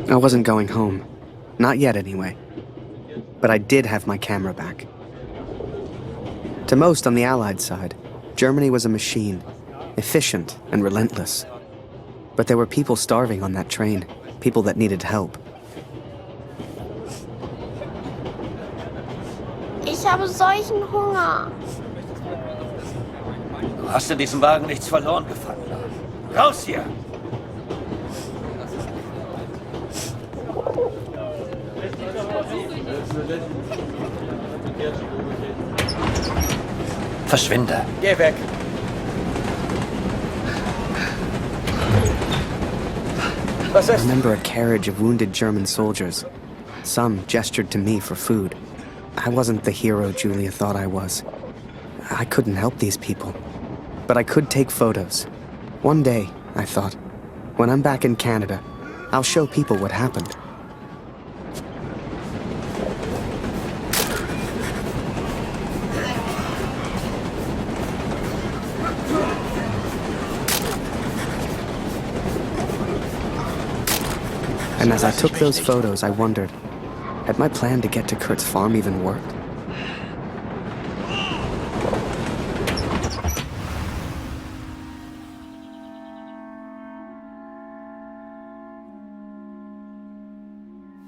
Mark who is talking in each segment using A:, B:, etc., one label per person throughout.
A: I wasn't going home. Not yet, anyway. But I did have my camera back. To most on the Allied side, Germany was a machine, efficient and relentless. But there were people starving on that train, people that needed help.
B: Ich habe solchen Hunger.
C: Du hast in diesem Wagen nichts verloren, Gefangener. Raus hier! Verschwinde.
D: Geh weg. Was
A: I
D: ist?
A: remember a carriage of wounded German soldiers. Some gestured to me for food. I wasn't the hero Julia thought I was. I couldn't help these people. But I could take photos. One day, I thought, when I'm back in Canada, I'll show people what happened. And as I took those photos, I wondered, had my plan to get to Kurt's farm even worked?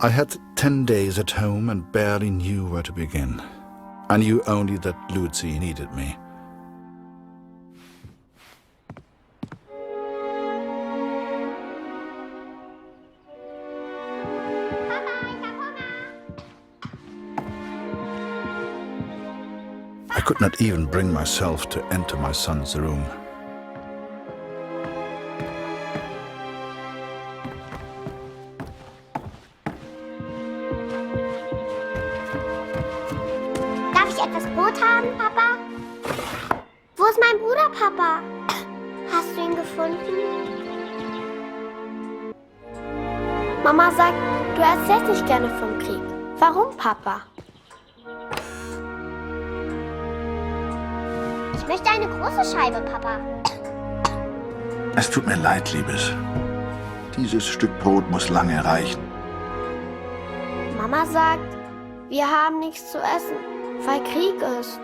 E: I had 10 days at home and barely knew where to begin. I knew only that Lucy needed me. I could not even bring myself to enter my son's room.
B: Darf ich etwas Brot haben, Papa? Wo ist mein Bruder, Papa? Hast du ihn gefunden? Mama sagt, du erzählst nicht gerne vom Krieg. Warum, Papa? Ich möchte eine große Scheibe, Papa.
E: Es tut mir leid, Liebes. Dieses Stück Brot muss lange reichen.
B: Mama sagt, wir haben nichts zu essen, weil Krieg ist.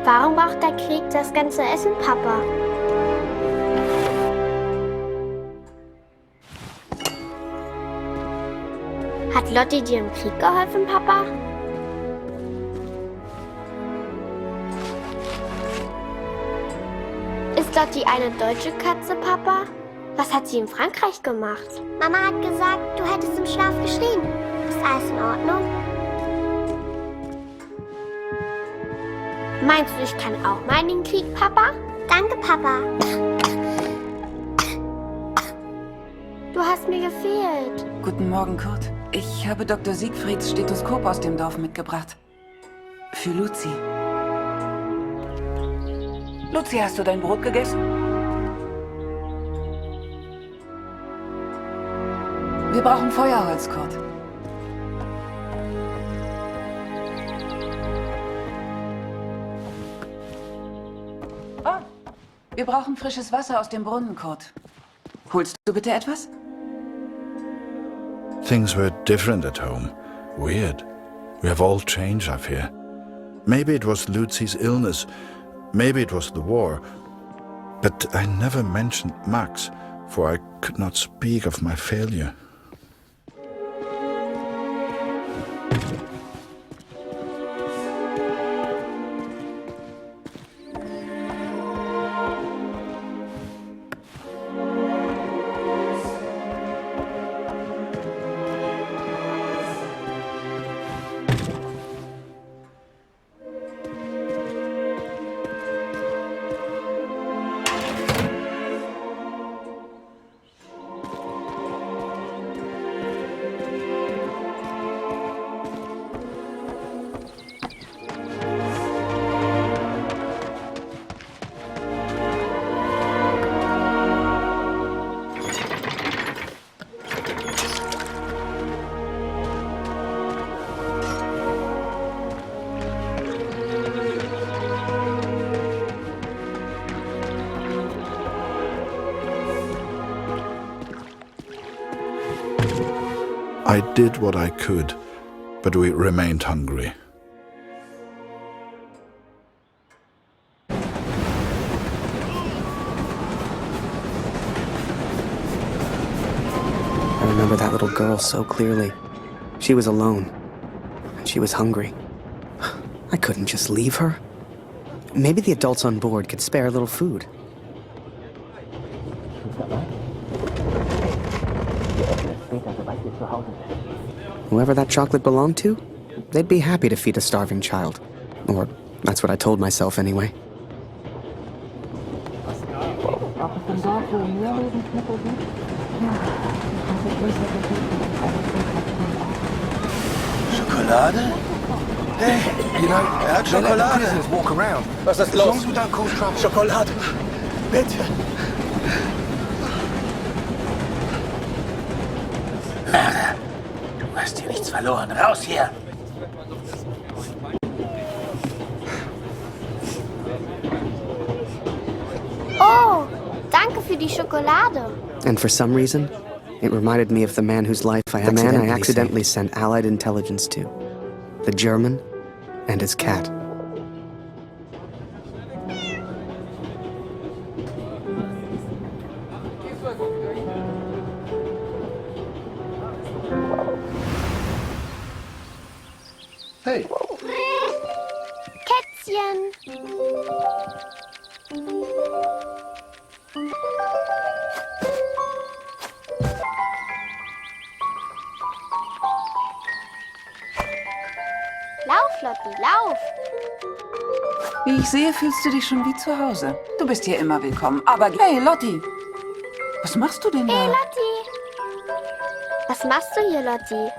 B: Warum braucht der Krieg das ganze Essen, Papa? Hat Lotti dir im Krieg geholfen, Papa? Ist Lotti eine deutsche Katze, Papa? Was hat sie in Frankreich gemacht? Mama hat gesagt, du hättest im Schlaf geschrien. Ist alles in Ordnung? Meinst du, ich kann auch mal in den Krieg, Papa? Danke, Papa. Du hast mir gefehlt.
F: Guten Morgen, Kurt. Ich habe Dr. Siegfrieds Stethoskop aus dem Dorf mitgebracht. Für Luzi. Luzi, hast du dein Brot gegessen? Wir brauchen Feuerholz, Kurt. Oh, wir brauchen frisches Wasser aus dem Brunnen, Kurt. Holst du bitte etwas?
E: Things were different at home. Weird. We have all changed, I fear. Maybe it was Lucy's illness. Maybe it was the war. But I never mentioned Max, for I could not speak of my failure. I did what I could, but we remained hungry.
A: I remember that little girl so clearly. She was alone, and she was hungry. I couldn't just leave her. Maybe the adults on board could spare a little food. Whoever that chocolate belonged to, they'd be happy to feed a starving child. Or that's what I told myself anyway.
C: Schokolade? Hey,
D: You know,
C: hat
D: they let the
C: Schokolade.
D: prisoners walk around.
C: Was ist
D: As long
C: los?
D: as we don't cause trouble.
C: Schokolade. Bitte. Du hast hier nichts verloren. Raus hier.
B: Oh, danke für die Schokolade.
A: And for some reason, it reminded me of the man whose life I accidentally sent Allied intelligence to. The German and his cat.
D: Hey,
B: Kätzchen. Lauf, Lotti, lauf.
F: Wie ich sehe, fühlst du dich schon wie zu Hause. Du bist hier immer willkommen. Aber hey, Lotti, was machst du denn da?
B: Hey, Lotti. Was machst du hier, Lotti?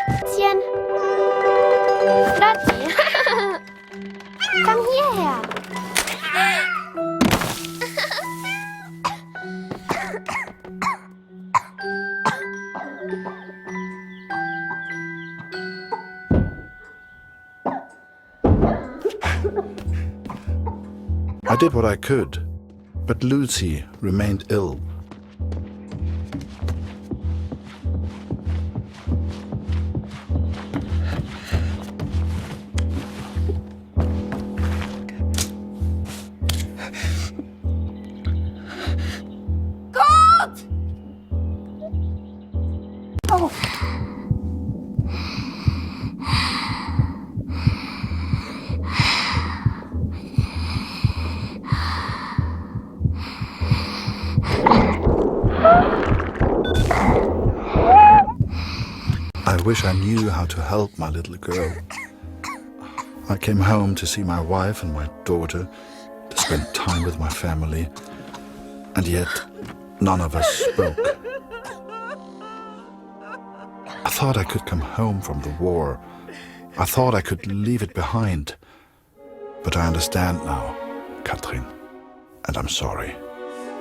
B: Kätzchen. Lotti. Komm hierher.
E: I did what I could, but Lucy remained ill.
B: Kurt!
F: Oh.
E: I wish I knew how to help my little girl. I came home to see my wife and my daughter, to spend time with my family, and yet none of us spoke. I thought I could come home from the war. I thought I could leave it behind. But I understand now, Katrin, and I'm sorry.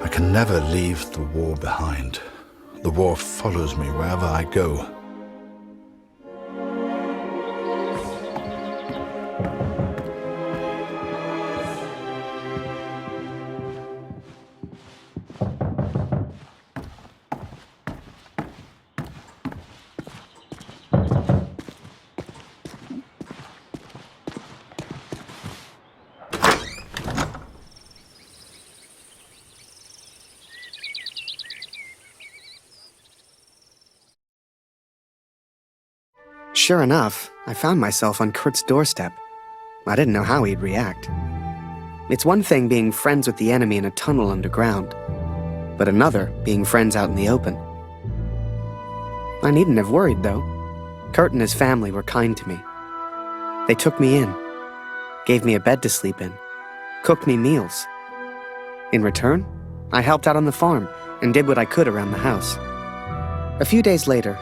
E: I can never leave the war behind. The war follows me wherever I go.
A: Sure enough, I found myself on Kurt's doorstep. I didn't know how he'd react. It's one thing being friends with the enemy in a tunnel underground, but another being friends out in the open. I needn't have worried, though. Kurt and his family were kind to me. They took me in, gave me a bed to sleep in, cooked me meals. In return, I helped out on the farm and did what I could around the house. A few days later,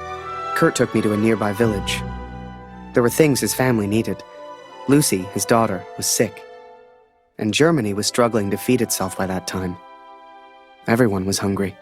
A: Kurt took me to a nearby village. There were things his family needed. Lucy, his daughter, was sick. And Germany was struggling to feed itself by that time. Everyone was hungry.